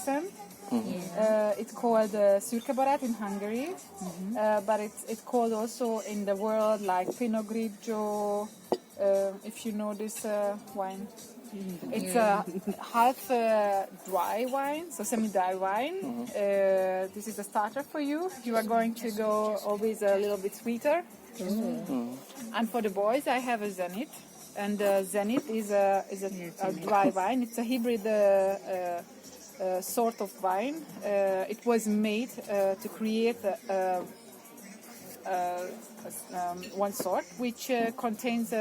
peasant. It's called Szürkebarát in Hungary, but it's called also in the world like Pinot Grigio, if you know this wine. It's a half dry wine, so semi-dry wine. This is a starter for you. You are going to go always a little bit sweeter. And for the boys, I have a Zenith. And Zenith is a dry wine. It's a hybrid sort of wine. It was made to create one sort, which contains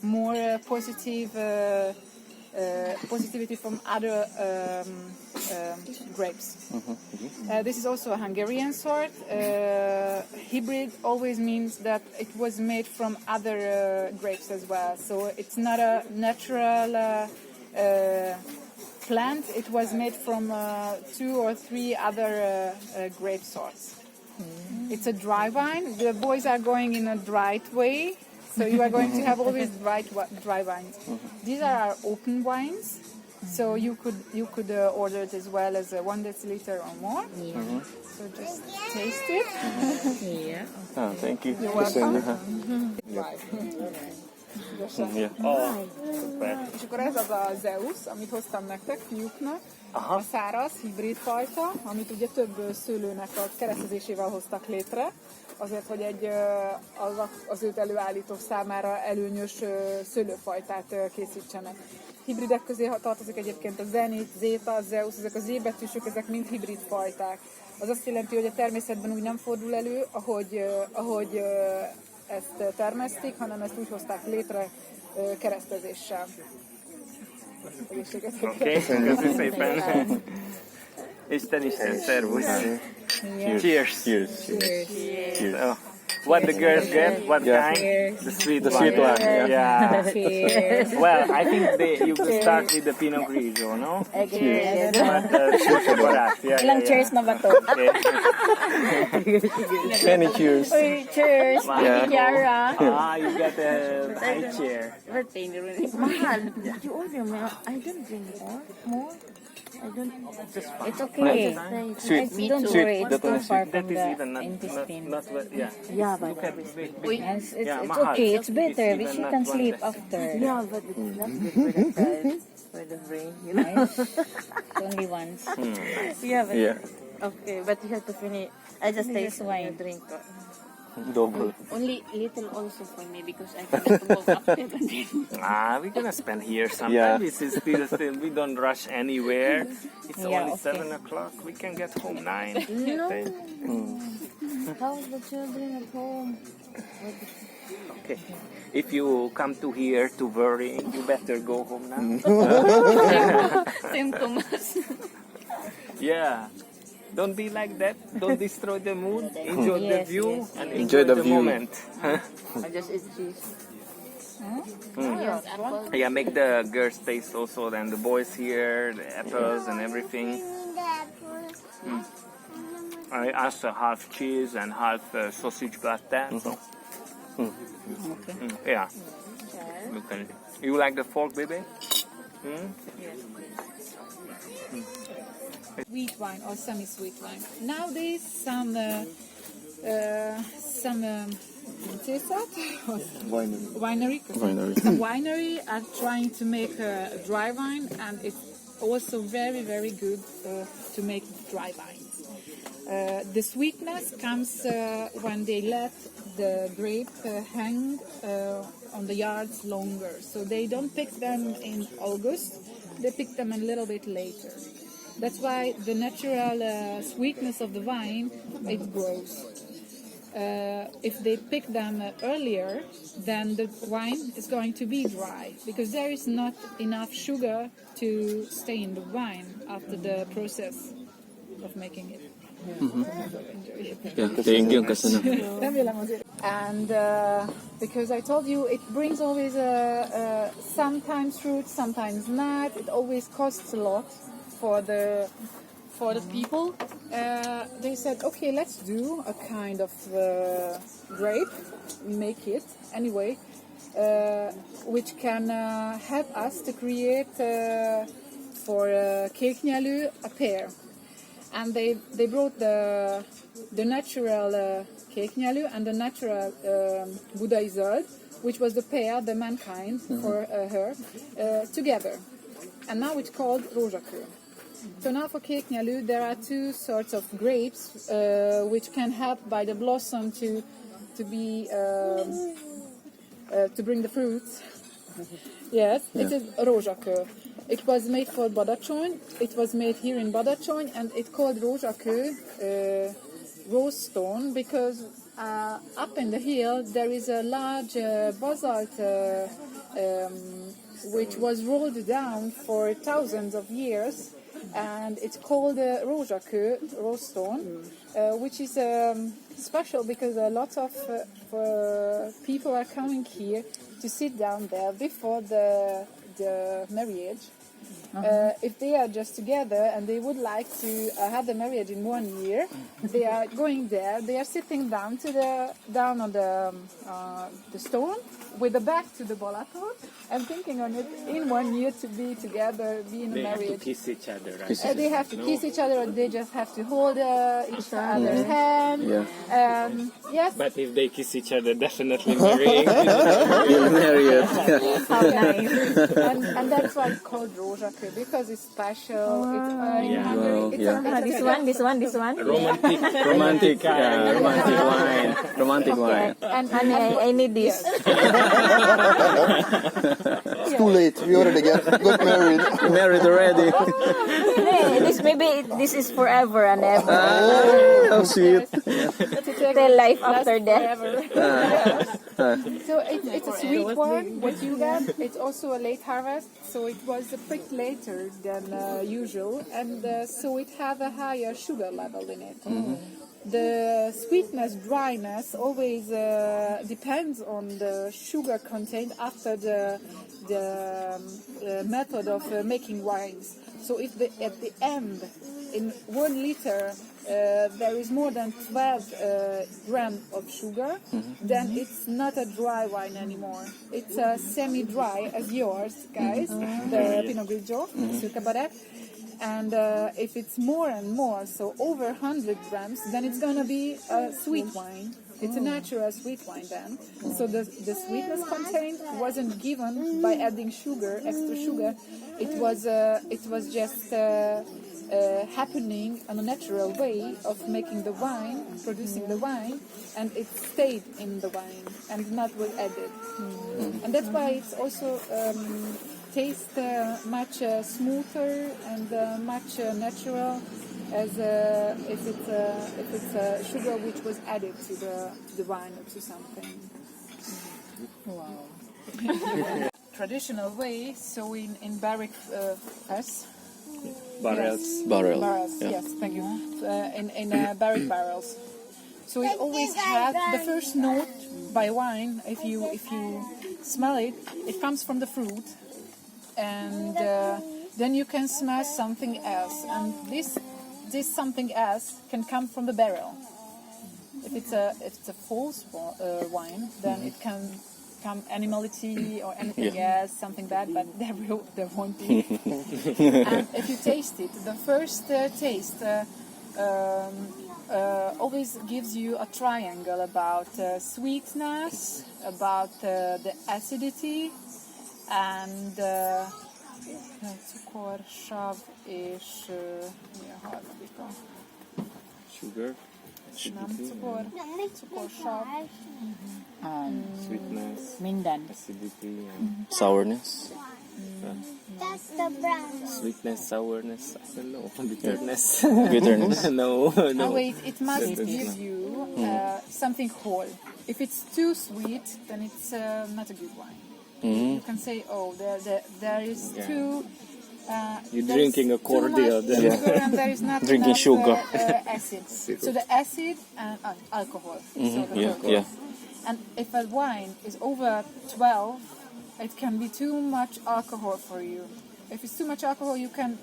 more positivity from other grapes. This is also a Hungarian sort. Hybrid always means that it was made from other grapes as well. So it's not a natural plant. It was made from 2 or 3 other grape sorts. It's a dry wine. The boys are going in a dry way. So you are going to have always dry wines. These are our open wines, so you could order it as well as 1 deciliter or more. So just taste it. Oh, thank you. You're welcome. És akkor ez az a Zeus, amit hoztam nektek, fiúknak. A száraz, hibrid fajta, amit ugye több szőlőnek a keresztezésével hoztak létre, azért, hogy az őt előállítók számára előnyös szőlőfajtát készítsenek. Hibridek közé tartozik egyébként a Zenith, Zeta, Zeus, ezek a Z betűsök, ezek mind hibrid fajták. Az azt jelenti, hogy a természetben úgy nem fordul elő, ahogy ezt termesztik, hanem ezt úgy hozták létre keresztezéssel. Oké, köszönöm szépen. Isten, szervusz. Cheers. Cheers. What the girls get? What kind? The sweet one. Yeah. Well, I think you could start with the Pinot Grigio, no? Cheers. Ilang cheers na ba to? Many cheers. Cheers. Yara. You get a high chair. Mahal. You order me. I don't drink more. I don't. It's okay. Sweet. Don't worry. It's too far That from is the even intestine. not yeah. Yeah, but it's okay. It's better. We can sleep after. Yeah, but it's not good for the price, for the brain. You know. Only once. Yeah, but okay. But you have to finish. I just taste wine. Drink. Double. Only little also for me because I have to go up there. We're gonna spend here sometime. Yeah. This is still we don't rush anywhere. It's only okay. 7 o'clock. We can get home 9. No. How's the children at home? Okay. If you come to here to worry, you better go home now. Symptoms. Yeah. Don't be like that. Don't destroy the mood. Enjoy the view and enjoy the view. moment. I just eat cheese. Yeah, make the girls taste also, and the boys here, the apples and everything. I asked half cheese and half sausage butter. Yeah. You like the fork, baby? Sweet wine or semi-sweet wine. Nowadays, some winery are trying to make a dry wine, and it's also very, very good to make dry wine. The sweetness comes when they let the grape hang on the yards longer. So they don't pick them in August, they pick them a little bit later. That's why the natural sweetness of the wine, it grows. If they pick them earlier, then the wine is going to be dry because there is not enough sugar to stay in the wine after the process of making it. Thank you. And because I told you, it brings always sometimes fruit, sometimes not. It always costs a lot for the people. They said, okay, let's do a kind of grape, make it anyway, which can help us to create for kéknyelő, a pear. And they brought the natural kéknyelő and the natural budai zöld, which was the pear, the mankind for her, together. And now it's called Rózsakő. So now for kéknyelő, there are two sorts of grapes which can help by the blossom to bring the fruits. Yes, it is Rózsakő. It was made for Badacsony. It was made here in Badacsony, and it's called Rózsakő rose stone because up in the hill there is a large basalt which was rolled down for thousands of years, and it's called Rózsakő rose stone, which is special because a lot of people are coming here to sit down there before the marriage. If they are just together and they would like to have the marriage in 1 year, they are going there. They are sitting down on the stone with the back to the Balaton and thinking on it in 1 year to be together, be in a marriage. They have to kiss each other, right? They have to kiss each other, or they just have to hold each other's hand. Yeah. Yes. But if they kiss each other, definitely marrying. You'll marry it. How nice. and that's why it's called Rózsakő, because it's special. It's in Hungary. Wow, It's yeah. This one. Romantic wine. Romantic wine. And I need this. It's too late. We already got married. Married already. Hey, this is forever and ever. How sweet. The life after death. So it's a sweet one. What you got? It's also a late harvest, so it was a bit later than usual, and so it have a higher sugar level in it. The sweetness, dryness always depends on the sugar content after the method of making wines. So if at the end, in 1 liter, there is more than 12 grams of sugar, then it's not a dry wine anymore. It's a semi-dry as yours, guys, the Pinot Grigio, Szürke Barát. And if it's more and more, so over 100 grams, then it's going to be a sweet wine. It's a natural sweet wine then. So the sweetness content wasn't given by adding sugar, extra sugar. It was just happening in a natural way of making the wine, producing the wine, and it stayed in the wine and not was added. And that's why it's also tastes much smoother and much natural as if it's sugar which was added to the wine or to something. Wow. Traditional way, so in barrack press. Barrels. Yes. Barrels. Yeah. Yes, thank you. In barrack barrels. So it always has the first note by wine. If you smell it, it comes from the fruit, and then you can smell something else, and this something else can come from the barrel. If it's a false wine, then it can come animality or anything else, something bad, but there won't be. And if you taste it, the first taste always gives you a triangle about sweetness, about the acidity, and cukor, sav és mi a harmadika? Sugar. Nem cukor, sav. Sweetness. Minden. Acidity. And Sourness. That's the brown one. sweetness, sourness. I don't know. Bitterness. Bitterness. No. Oh wait, it must give you something whole. If it's too sweet, then it's not a good wine. You can say, oh, there is too. You're there drinking is a cordial too much then. sugar and there is not Drinking enough, sugar. acid. So the acid and alcohol. So the alcohol. Yeah. And if a wine is over 12, it can be too much alcohol for you. If it's too much alcohol, you can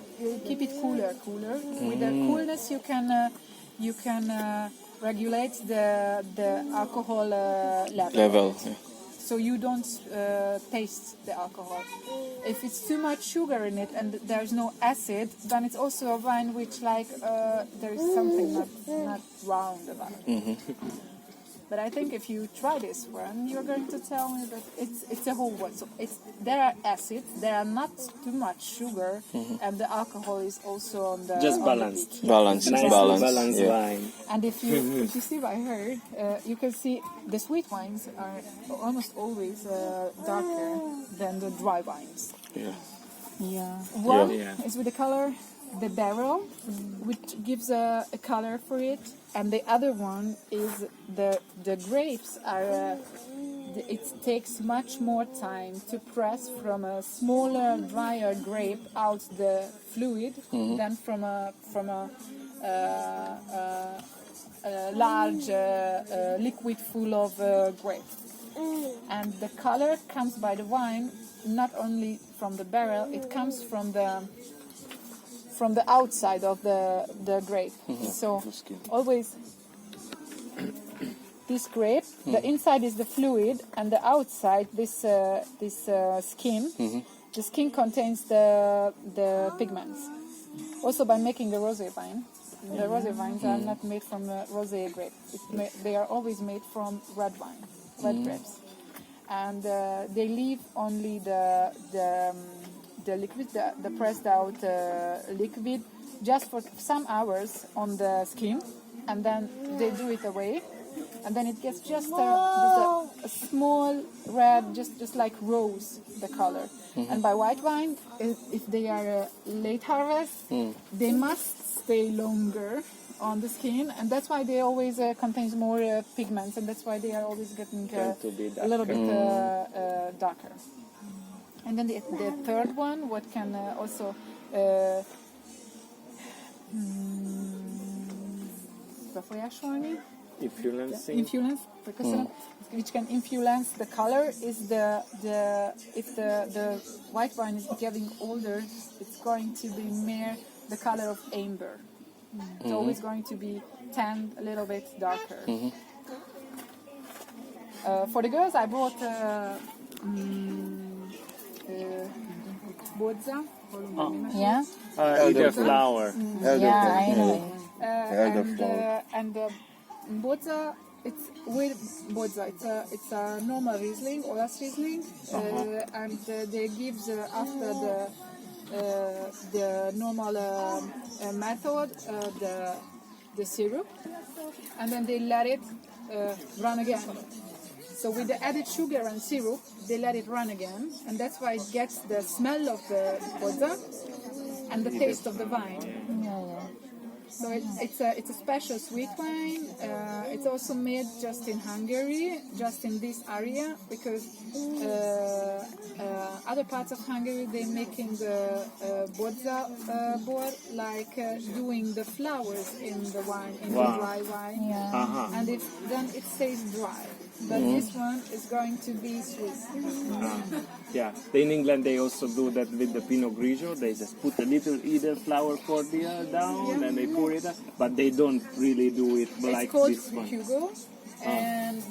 keep it cooler. With the coolness, you can regulate the alcohol level. Yeah. so you don't taste the alcohol. If it's too much sugar in it and there's no acid, then it's also a wine which there is something not round about it. But I think if you try this one, you're going to tell me that it's a whole one. So there are acids, there are not too much sugar, and the alcohol is also on the Just on balanced. the peak. Balanced, Nice balanced. balanced Yeah. wine. And if you see what I heard, you can see the sweet wines are almost always darker than the dry wines. Yeah. One Yeah. is with the color, the barrel, which gives a color for it, and the other one is the grapes are. It takes much more time to press from a smaller, drier grape out the fluid than from a large liquid full of grapes. And the color comes by the wine, not only from the barrel, it comes from the outside of the grape. So always this grape, the inside is the fluid, and the outside this skin. The skin contains the pigments. Also, by making the rosé wine, the rosé wines are not made from rosé grape. They are always made from red wine, red grapes, and they leave only the liquid, the pressed out liquid, just for some hours on the skin, and then they do it away, and then it gets just a small red, just like rose, the color. And by white wine, if they are late harvest, they must stay longer on the skin, and that's why they always contains more pigments, and that's why they are always getting a little bit darker. And then the third one, what can also befolyásolni? Influence, which can influence the color, is if the white wine is getting older, it's going to be more the color of amber. It's always going to be tanned a little bit darker. For the girls, I bought Bodza. Yeah? Either flower. Yeah, I know. And Bodza, it's with Bodza. It's a normal Riesling, Olas Riesling, and they give after the normal method the syrup, and then they let it run again. So with the added sugar and syrup, they let it run again, and that's why it gets the smell of the Bodza and the taste of the wine. So it's a special sweet wine. It's also made just in Hungary, just in this area, because other parts of Hungary they're making the Bodza bor, like doing the flowers in the wine, in the dry wine, and then it stays dry. But this one is going to be sweet. Yeah, in England they also do that with the Pinot Grigio. They just put a little either flower cordial down and they pour it up, but they don't really do it like this one. It's called Hugo,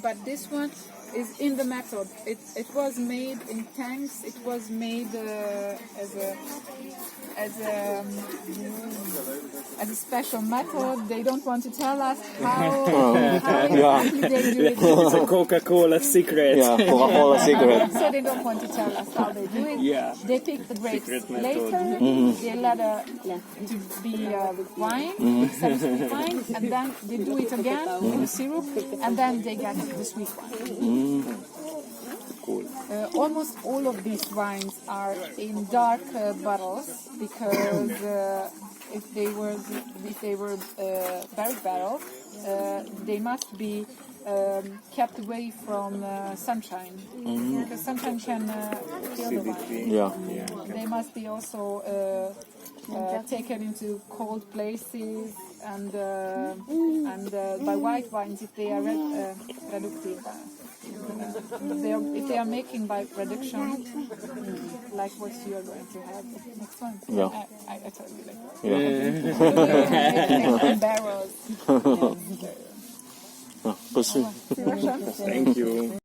but this one is in the method. It was made in tanks. It was made as a special method. They don't want to tell us how exactly they do it. It's a Coca-Cola secret. Yeah, Coca-Cola secret. So they don't want to tell us how they do it. Yeah. They pick the grapes Secret later. method. They let it to be wine, sweet wine, and then they do it again with the syrup, and then they get the sweet wine. Cool. Almost all of these wines are in dark bottles, because if they were barrel barrel, they must be kept away from sunshine, because sunshine can kill the wine. Yeah. They must be also taken into cold places, and by white wines, if they are reductive. If they are making by reduction, like what you are going to have next one. Yeah. I totally like barrels. Köszönöm. Szívesen. Thank you.